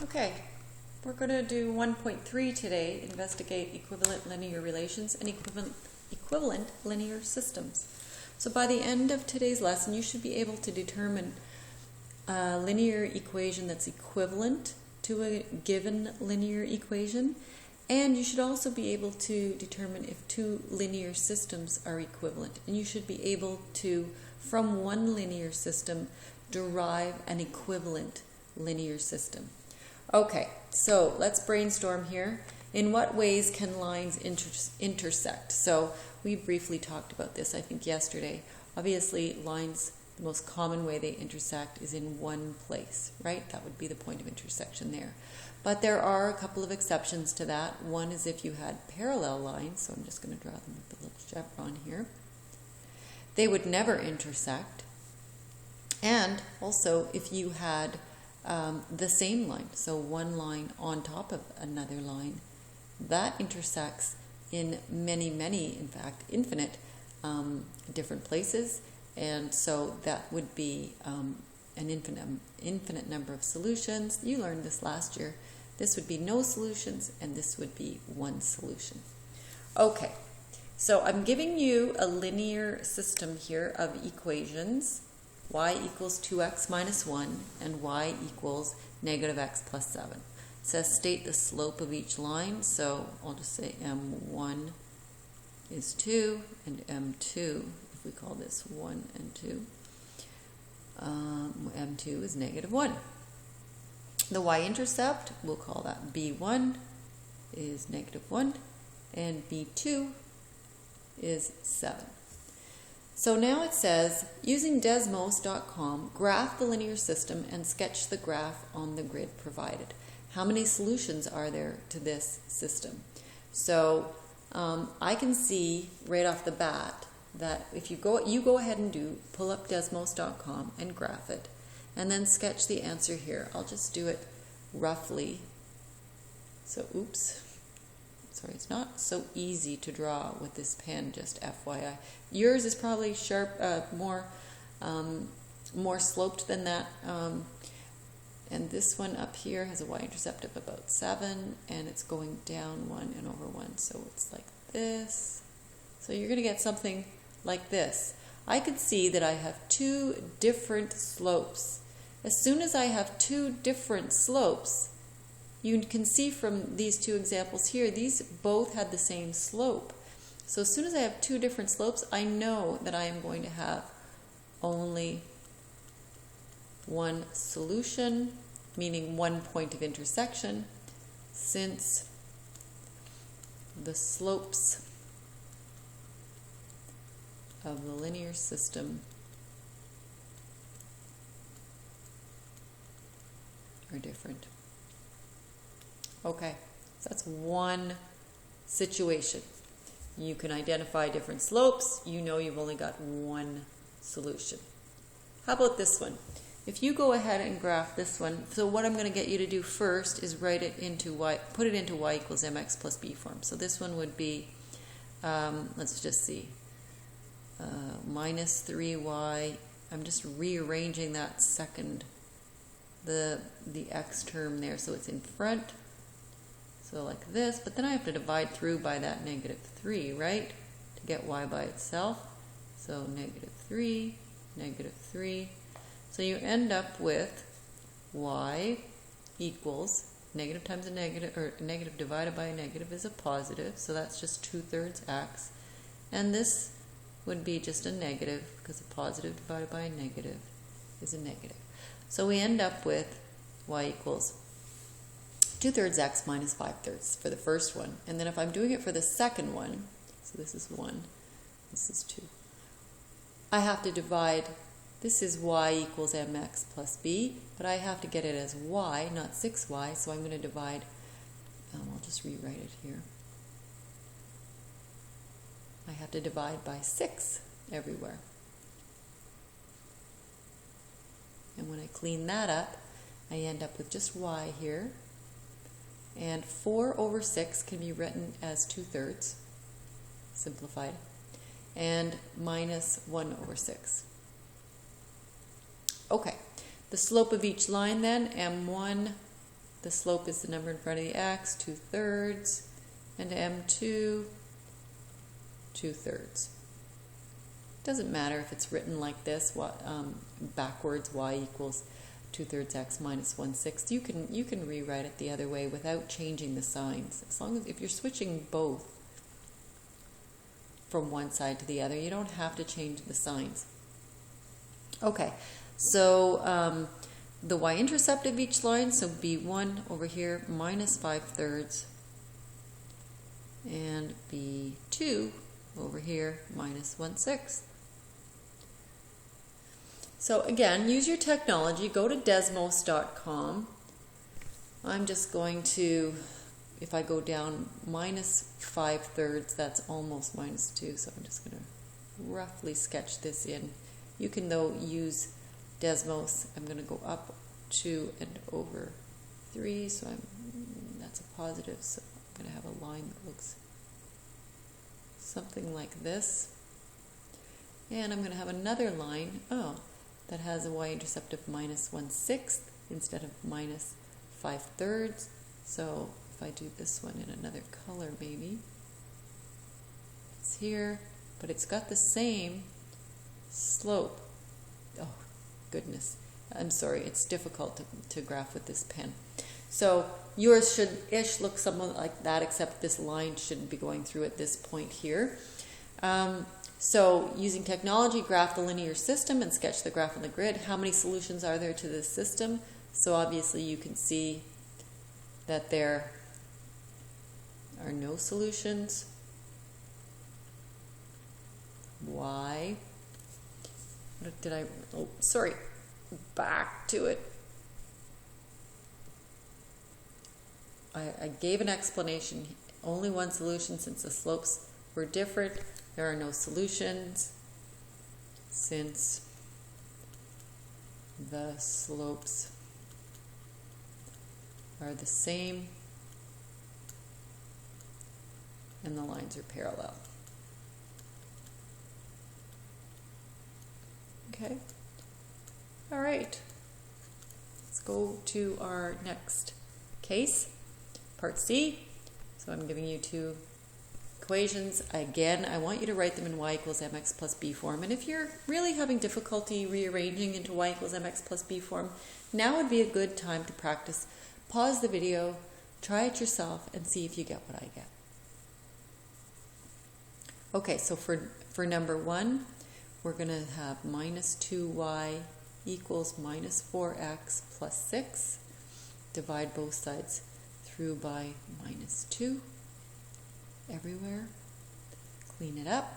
Okay, we're going to do 1.3 today, investigate equivalent linear relations and equivalent linear systems. So by the end of today's lesson, you should be able to determine a linear equation that's equivalent to a given linear equation, and you should also be able to determine if two linear systems are equivalent. And you should be able to, from one linear system, derive an equivalent linear system. Okay, so let's brainstorm here. In what ways can lines intersect? So we briefly talked about this, I think, yesterday. Obviously, lines, the most common way they intersect is in one place, right? That would be the point of intersection there. But there are a couple of exceptions to that. One is if you had parallel lines, so I'm just going to draw them with a little chevron here. They would never intersect. And also if you had the same line, so one line on top of another line, that intersects in many, in fact, infinite different places, and so that would be an infinite number of solutions. You learned this last year. This would be no solutions, and this would be one solution. Okay, so I'm giving you a linear system here of equations. Y equals 2x minus 1 and y equals negative x plus 7. It says state the slope of each line, so I'll just say m1 is 2 and m2, if we call this 1 and 2, m2 is negative 1. The y-intercept, we'll call that b1 is negative 1 and b2 is 7. So now it says, using Desmos.com, graph the linear system and sketch the graph on the grid provided. How many solutions are there to this system? So I can see right off the bat that if you go ahead and pull up Desmos.com and graph it, and then sketch the answer here. I'll just do it roughly. So, oops. Sorry, it's not so easy to draw with this pen, just FYI. Yours is probably sharp, more sloped than that. And this one up here has a y-intercept of about 7, and it's going down 1 and over 1, so it's like this. So you're going to get something like this. I could see that I have two different slopes. As soon as I have two different slopes, you can see from these two examples here, these both had the same slope. So as soon as I have two different slopes, I know that I am going to have only one solution, meaning one point of intersection, since the slopes of the linear system are different. Okay, so that's one situation. You can identify different slopes. You know you've only got one solution. How about this one? If you go ahead and graph this one, so what I'm going to get you to do first is put it into y equals mx plus b form. So this one would be, let's just see, minus 3y. I'm just rearranging that second, the x term there, so it's in front. So like this, but then I have to divide through by that negative 3, right, to get y by itself. So negative 3, negative 3. So you end up with y equals negative times a negative, or negative divided by a negative is a positive, so that's just 2/3 x. And this would be just a negative, because a positive divided by a negative is a negative. So we end up with y equals 2/3 x minus 5/3 for the first one. And then if I'm doing it for the second one, so this is 1, this is 2, I have to divide, this is y equals mx plus b, but I have to get it as y, not 6y, so I'm going to divide, I'll just rewrite it here. I have to divide by 6 everywhere. And when I clean that up, I end up with just y here. And 4 over 6 can be written as 2/3, simplified, and minus 1 over 6. Okay, the slope of each line then, m1 the slope is the number in front of the x, 2/3, and m2, 2/3. Doesn't matter if it's written like this, backwards, y equals 2/3 x minus 1/6. You can rewrite it the other way without changing the signs. As long as if you're switching both from one side to the other, you don't have to change the signs. Okay, so the y-intercept of each line, so b1 over here minus 5/3, and b2 over here minus 1/6. So again, use your technology. Go to desmos.com. I'm just going to, if I go down minus 5/3, that's almost minus 2. So I'm just going to roughly sketch this in. You can, though, use Desmos. I'm going to go up 2 and over 3. So that's a positive. So I'm going to have a line that looks something like this. And I'm going to have another line, that has a y-intercept of minus 1/6 instead of minus 5/3. So if I do this one in another color, maybe it's here, but it's got the same slope. Oh, goodness. I'm sorry, it's difficult to graph with this pen. So yours should-ish look somewhat like that, except this line shouldn't be going through at this point here. So using technology, graph the linear system and sketch the graph on the grid. How many solutions are there to this system? So obviously you can see that there are no solutions. Why? What did I, oh, sorry, back to it. I gave an explanation, only one solution since the slopes were different. There are no solutions since the slopes are the same and the lines are parallel. Okay. All right. Let's go to our next case, part C. So I'm giving you two equations. Again, I want you to write them in y equals mx plus b form. And if you're really having difficulty rearranging into y equals mx plus b form, now would be a good time to practice. Pause the video, try it yourself, and see if you get what I get. Okay, so for number 1, we're going to have minus 2y equals minus 4x plus 6. Divide both sides through by minus 2. Everywhere. Clean it up.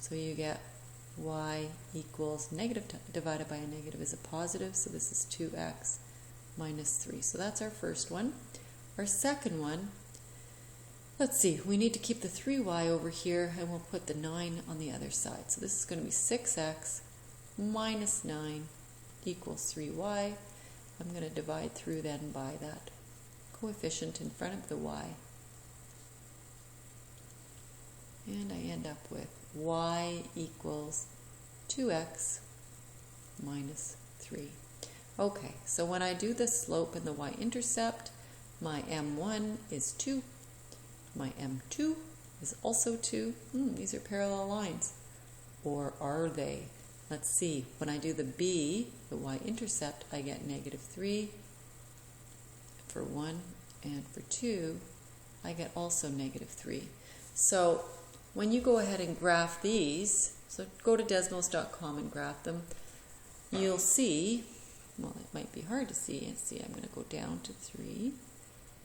So you get y equals negative divided by a negative is a positive. So this is 2x minus 3. So that's our first one. Our second one, let's see, we need to keep the 3y over here and we'll put the 9 on the other side. So this is going to be 6x minus 9 equals 3y. I'm going to divide through then by that coefficient in front of the y. And I end up with y equals 2x minus 3. Okay, so when I do the slope and the y-intercept, my m1 is 2. My m2 is also 2. These are parallel lines. Or are they? Let's see. When I do the b, the y-intercept, I get negative 3 for 1. And for 2, I get also negative 3. So when you go ahead and graph these, so go to desmos.com and graph them, you'll see, well, it might be hard to see. And see, I'm going to go down to 3,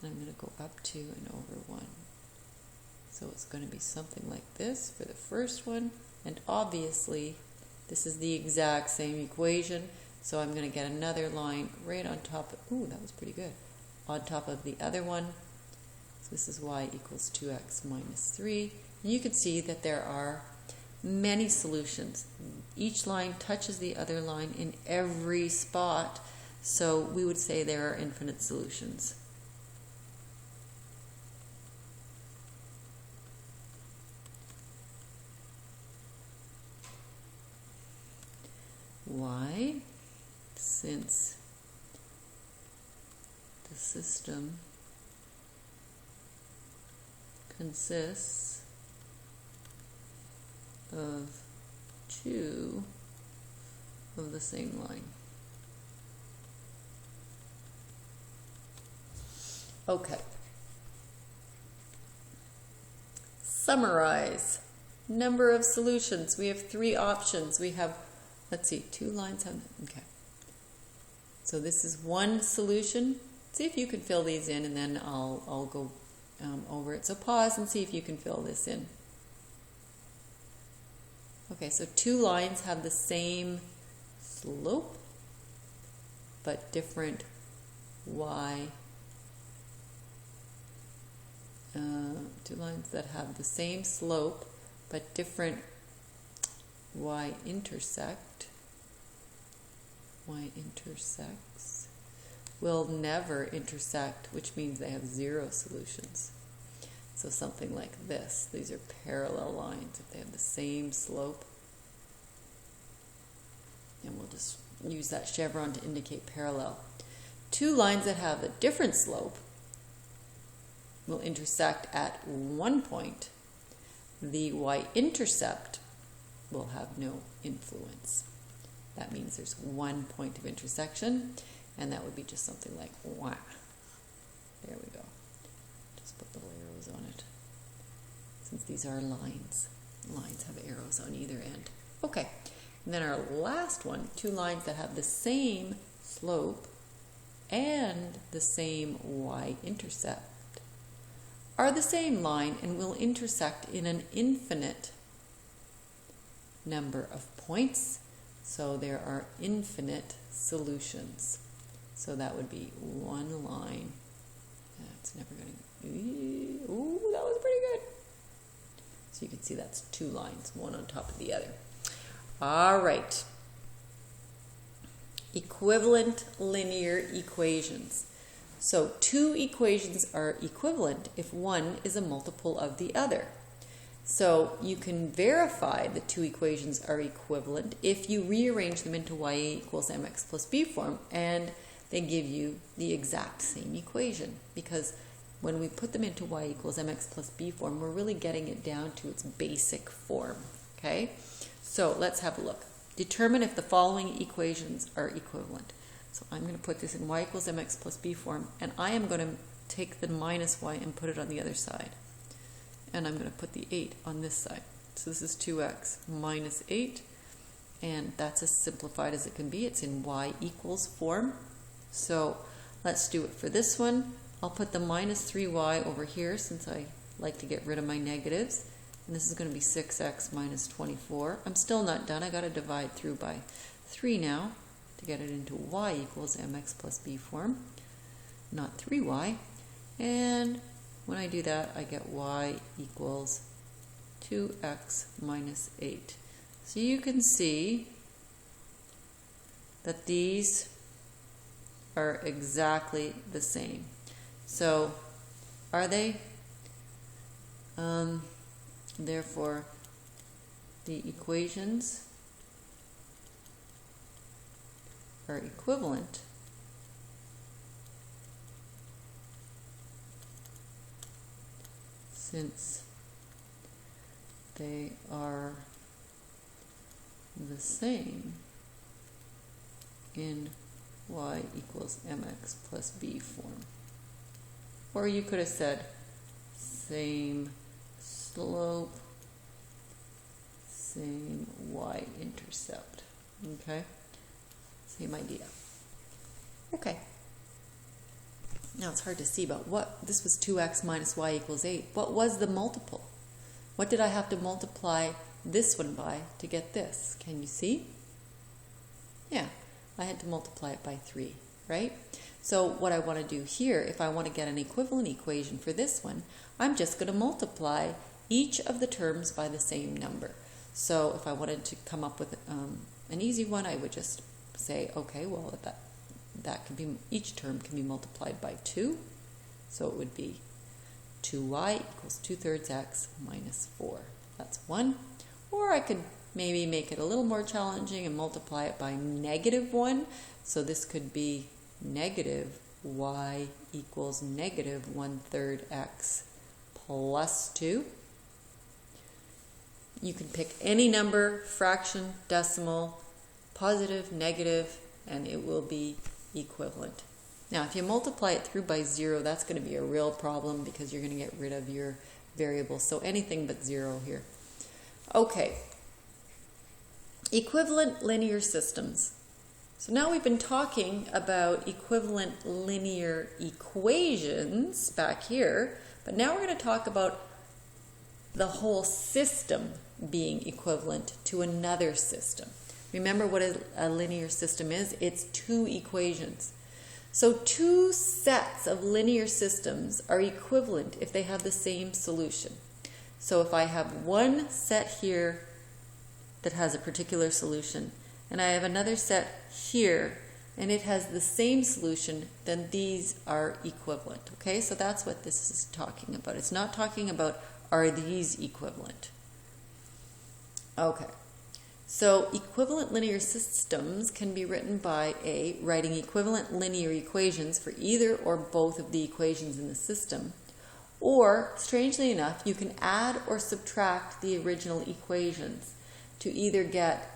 and I'm going to go up 2 and over 1. So it's going to be something like this for the first one, and obviously this is the exact same equation, so I'm going to get another line right on top of, ooh, that was pretty good, on top of the other one. So this is y equals 2x minus 3. And you can see that there are many solutions. Each line touches the other line in every spot, so we would say there are infinite solutions. Why? Since the system consists of two of the same line. Okay. Summarize. Number of solutions. We have three options. We have, let's see, two lines have, okay. So this is one solution. See if you can fill these in, and then I'll go over it. So pause and see if you can fill this in. Okay, so two lines have the same slope, but different y. Two lines that have the same slope, but different y-intersect. Y-intersects will never intersect, which means they have zero solutions. So something like this. These are parallel lines if they have the same slope. And we'll just use that chevron to indicate parallel. Two lines that have a different slope will intersect at one point. The y-intercept will have no influence. That means there's one point of intersection, and that would be just something like wah. There we go. Just put little arrows on it. Since these are lines, lines have arrows on either end. Okay, and then our last one, two lines that have the same slope and the same y-intercept are the same line and will intersect in an infinite number of points. So there are infinite solutions. So that would be one line. That's never going to... Ooh, that was pretty good. So you can see that's two lines, one on top of the other. All right. Equivalent linear equations. So two equations are equivalent if one is a multiple of the other. So you can verify that two equations are equivalent if you rearrange them into y equals mx plus b form, and they give you the exact same equation. Because when we put them into y equals mx plus b form, we're really getting it down to its basic form. Okay? So let's have a look. Determine if the following equations are equivalent. So I'm going to put this in y equals mx plus b form, and I am going to take the minus y and put it on the other side. And I'm going to put the 8 on this side. So this is 2x minus 8, and that's as simplified as it can be. It's in y equals form. So let's do it for this one. I'll put the minus 3y over here since I like to get rid of my negatives. And this is going to be 6x minus 24. I'm still not done. I got to divide through by 3 now to get it into y equals mx plus b form, not 3y. And when I do that, I get y equals 2x minus 8. So you can see that these are exactly the same. So are they? Therefore, the equations are equivalent since they are the same in y equals mx plus b form. Or you could have said same slope, same y-intercept. Okay? Same idea. Okay. Now it's hard to see, but this was 2x minus y equals 8. What was the multiple? What did I have to multiply this one by to get this? Can you see? Yeah, I had to multiply it by 3, right? So what I want to do here, if I want to get an equivalent equation for this one, I'm just going to multiply each of the terms by the same number. So if I wanted to come up with an easy one, I would just say, okay, well, that can be, each term can be multiplied by 2. So it would be 2y equals 2/3 x minus 4. That's 1. Or I could maybe make it a little more challenging and multiply it by -1. So this could be negative y equals negative 1/3 x plus 2. You can pick any number, fraction, decimal, positive, negative, and it will be equivalent. Now, if you multiply it through by 0, that's going to be a real problem because you're going to get rid of your variables. So anything but 0 here. Okay. Equivalent linear systems. So now we've been talking about equivalent linear equations back here, but now we're going to talk about the whole system being equivalent to another system. Remember what a linear system is? It's two equations. So two sets of linear systems are equivalent if they have the same solution. So if I have one set here that has a particular solution, and I have another set here, and it has the same solution, then these are equivalent. Okay, so that's what this is talking about. It's not talking about are these equivalent. Okay, so equivalent linear systems can be written by A, writing equivalent linear equations for either or both of the equations in the system, or, strangely enough, you can add or subtract the original equations to either get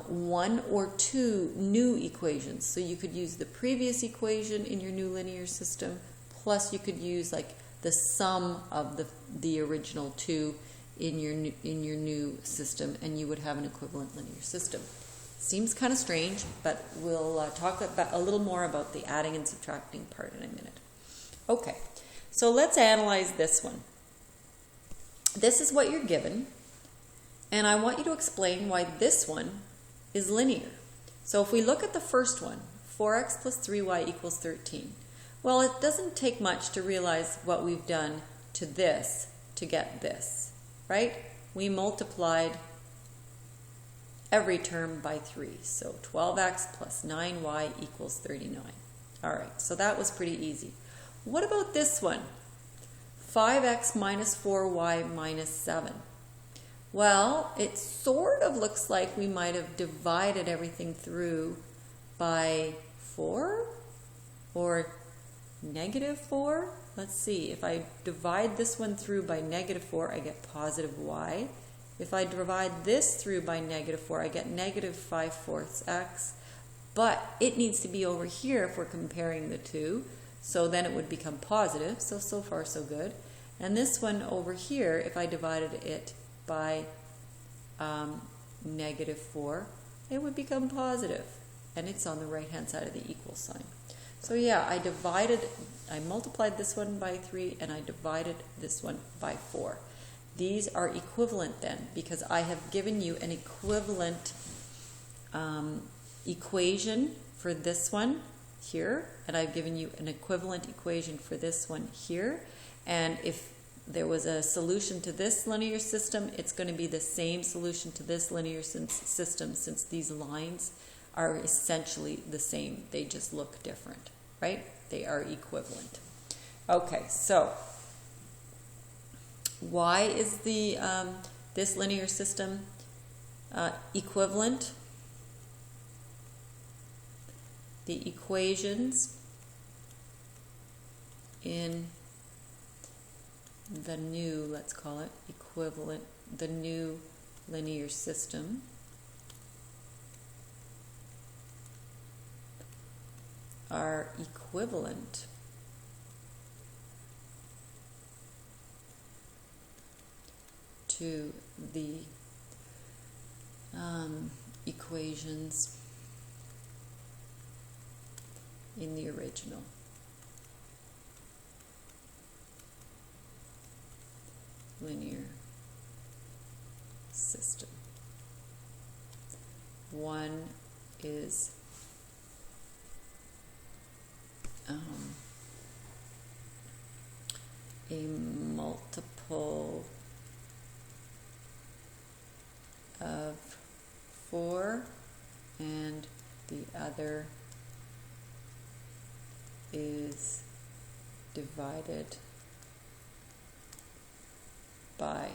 one or two new equations. So you could use the previous equation in your new linear system, plus you could use like the sum of the original two in your new system, and you would have an equivalent linear system. Seems kind of strange, but we'll talk about a little more about the adding and subtracting part in a minute. Okay, so let's analyze this one. This is what you're given, and I want you to explain why this one is linear. So if we look at the first one, 4x plus 3y equals 13. Well, it doesn't take much to realize what we've done to this to get this, right? We multiplied every term by 3. So 12x plus 9y equals 39. All right, so that was pretty easy. What about this one? 5x minus 4y minus 7. Well, it sort of looks like we might have divided everything through by 4 or negative 4. Let's see, if I divide this one through by negative 4, I get positive y. If I divide this through by negative 4, I get negative 5/4 x. But it needs to be over here if we're comparing the two. So then it would become positive. So far so good. And this one over here, if I divided it by negative 4, it would become positive. And it's on the right-hand side of the equal sign. So yeah, I multiplied this one by 3, and I divided this one by 4. These are equivalent then, because I have given you an equivalent equation for this one here, and I've given you an equivalent equation for this one here. And if there was a solution to this linear system, it's going to be the same solution to this linear system, since these lines are essentially the same. They just look different, right? They are equivalent. Okay, so why is this linear system equivalent? The equations in the new, let's call it equivalent, the new linear system are equivalent to the equations in the original. Linear system. One is a multiple of 4, and the other is divided by,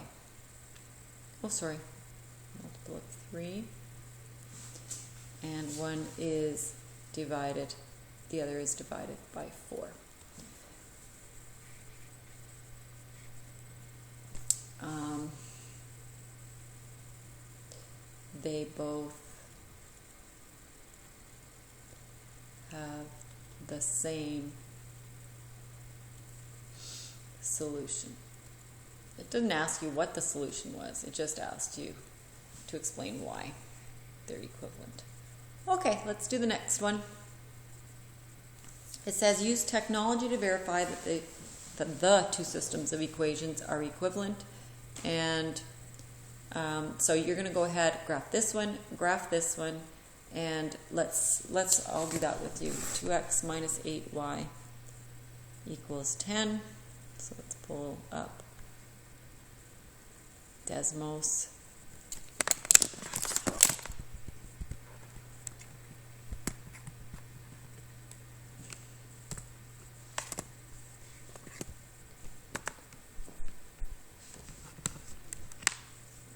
multiple of 3, and one is divided, the other is divided by 4. They both have the same solution. It didn't ask you what the solution was. It just asked you to explain why they're equivalent. Okay, let's do the next one. It says use technology to verify that the two systems of equations are equivalent. And so you're going to go ahead, graph this one, and I'll do that with you. 2x minus 8y equals 10. So let's pull up Desmos.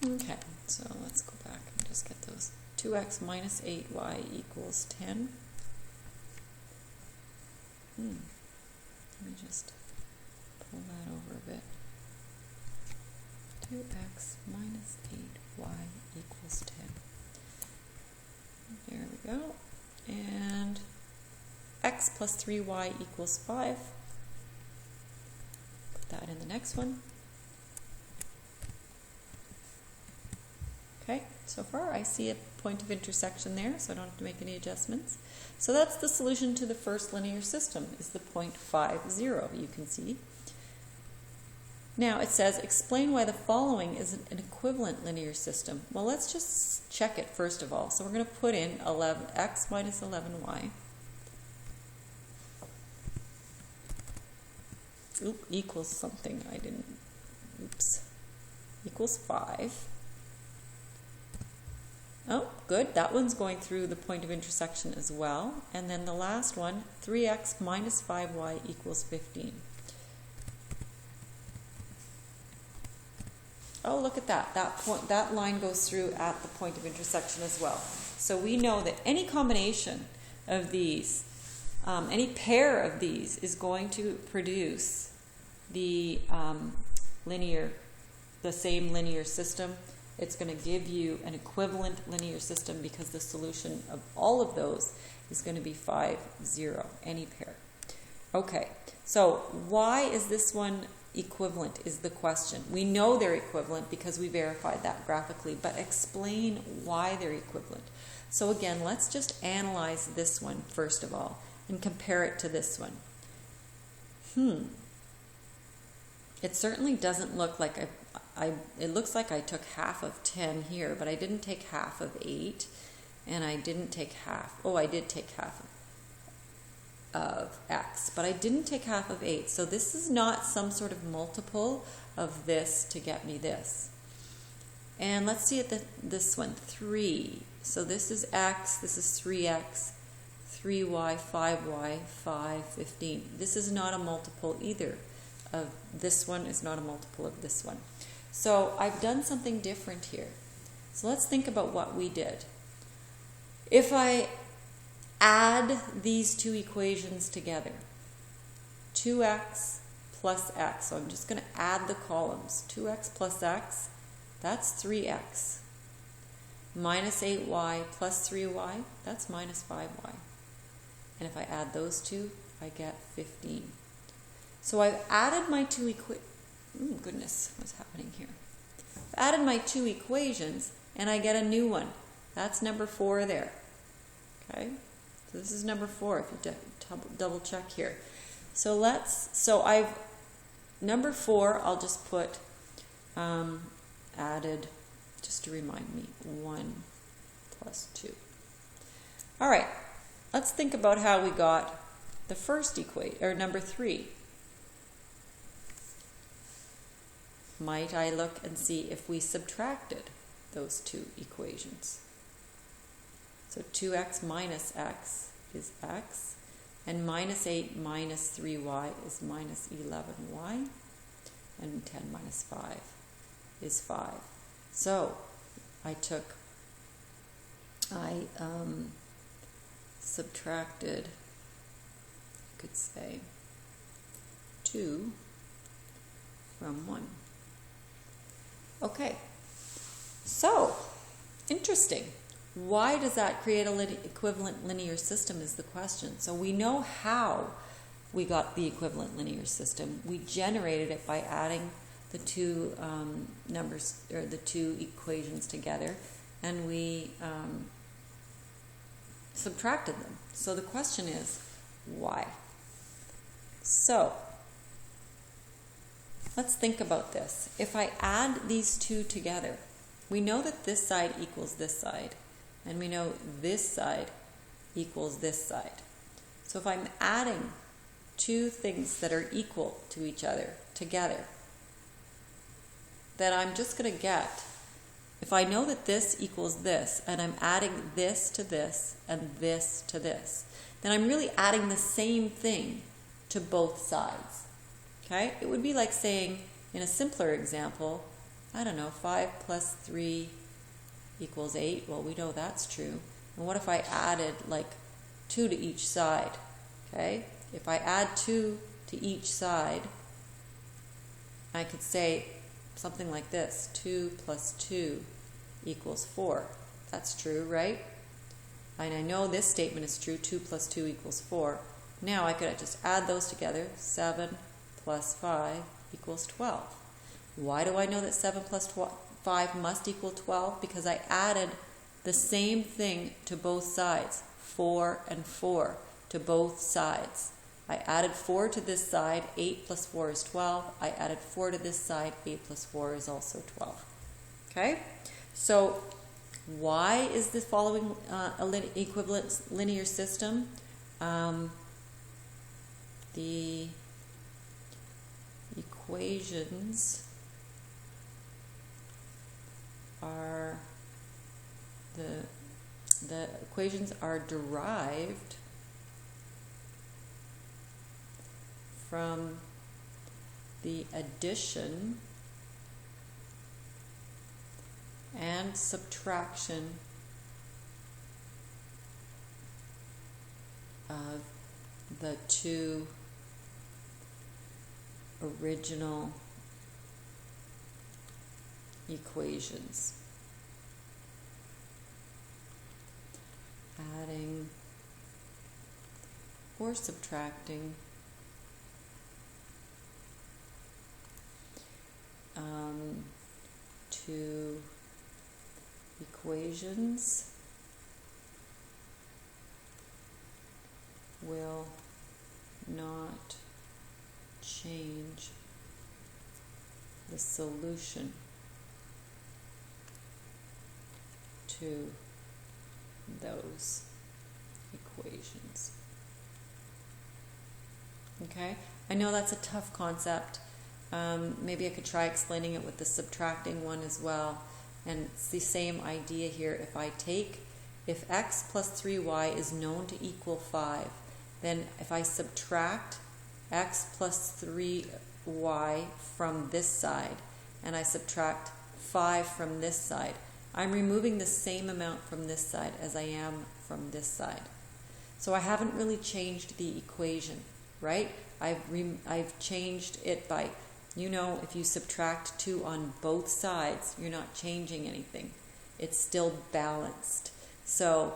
Okay, so let's go back and just get those. 2x minus 8y equals 10. Let me just pull that over a bit. 2x minus 8y equals 10. There we go. And x plus 3y equals 5. Put that in the next one. Okay, so far I see a point of intersection there, so I don't have to make any adjustments. So that's the solution to the first linear system, is the point 5, 0, you can see. Now it says, explain why the following is an equivalent linear system. Well, let's just check it first of all. So we're going to put in x minus 11y equals something I didn't, equals 5. Oh, good. That one's going through the point of intersection as well. And then the last one, 3x minus 5y equals 15. Oh, look at that. That line goes through at the point of intersection as well. So we know that any combination of these, any pair of these is going to produce the same linear system. It's going to give you an equivalent linear system because the solution of all of those is going to be 5, 0, any pair. Okay, so why is this one equivalent is the question. We know they're equivalent because we verified that graphically, but explain why they're equivalent. So again, let's just analyze this one first of all and compare it to this one. It certainly doesn't look like it looks like I took half of 10 here, but I didn't take half of 8, and I didn't take half. Oh, I did take half of x, but I didn't take half of 8. So this is not some sort of multiple of this to get me this. And let's see at this one, 3. So this is x, this is 3x, 3y, 5y, 5, 15. This is not a multiple either of this one, is not a multiple of this one. So I've done something different here. So let's think about what we did. If I add these two equations together, 2x plus x, so I'm just going to add the columns. 2x plus x, that's 3x. Minus 8y plus 3y, that's minus 5y. And if I add those two, I get 15. So I've added my two goodness, what's happening here? I've added my two equations, and I get a new one. That's number 4 there. Okay? So this is number 4 if you double check here. So number 4, I'll just put added, just to remind me, 1 plus 2. All right, let's think about how we got the first equation, or number 3. Might I look and see if we subtracted those two equations? So 2x minus x is x, and minus 8 minus 3y is minus 11y, and 10 minus 5 is 5. So I subtracted could say 2 from 1. Okay, so interesting. Why does that create a equivalent linear system is the question. So we know how we got the equivalent linear system. We generated it by adding the two numbers, or the two equations together, and we subtracted them. So the question is, why? So let's think about this. If I add these two together, we know that this side equals this side, and we know this side equals this side. So if I'm adding two things that are equal to each other together, then I'm just going to get, if I know that this equals this, and I'm adding this to this and this to this, then I'm really adding the same thing to both sides. Okay? It would be like saying, in a simpler example, I don't know, 5 plus 3 equals 8. Well, we know that's true. And what if I added like 2 to each side? Okay? If I add 2 to each side, I could say something like this: 2 plus 2 equals 4. That's true, right? And I know this statement is true. 2 plus 2 equals 4. Now I could just add those together. 7 plus 5 equals 12. Why do I know that 7 plus 5 must equal 12? Because I added the same thing to both sides. 4 and 4 to both sides. I added 4 to this side. 8 plus 4 is 12. I added 4 to this side. 8 plus 4 is also 12. Okay? So why is the following equivalent linear system? The equations are the equations are derived from the addition and subtraction of the two original equations. Adding or subtracting two equations will not change the solution to those equations. Okay? I know that's a tough concept. Maybe I could try explaining it with the subtracting one as well. And it's the same idea here. If x plus 3y is known to equal 5, then if I subtract x plus 3y from this side, and I subtract 5 from this side, I'm removing the same amount from this side as I am from this side. So I haven't really changed the equation, right? I've changed it by, if you subtract 2 on both sides, you're not changing anything. It's still balanced. So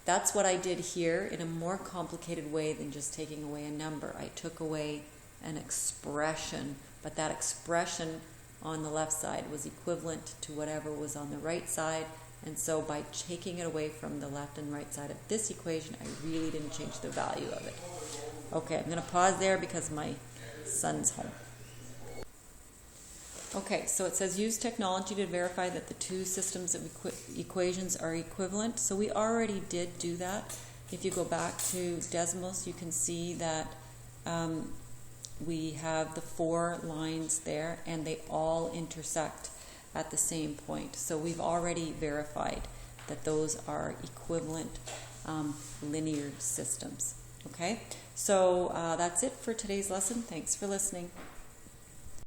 that's what I did here in a more complicated way than just taking away a number. I took away an expression, but that expression on the left side was equivalent to whatever was on the right side. And so by taking it away from the left and right side of this equation, I really didn't change the value of it. Okay, I'm going to pause there because my son's home. Okay, so it says use technology to verify that the two systems of equations are equivalent. So we already did do that. If you go back to Desmos, you can see that we have the 4 lines there, and they all intersect at the same point. So we've already verified that those are equivalent linear systems. Okay, so that's it for today's lesson. Thanks for listening.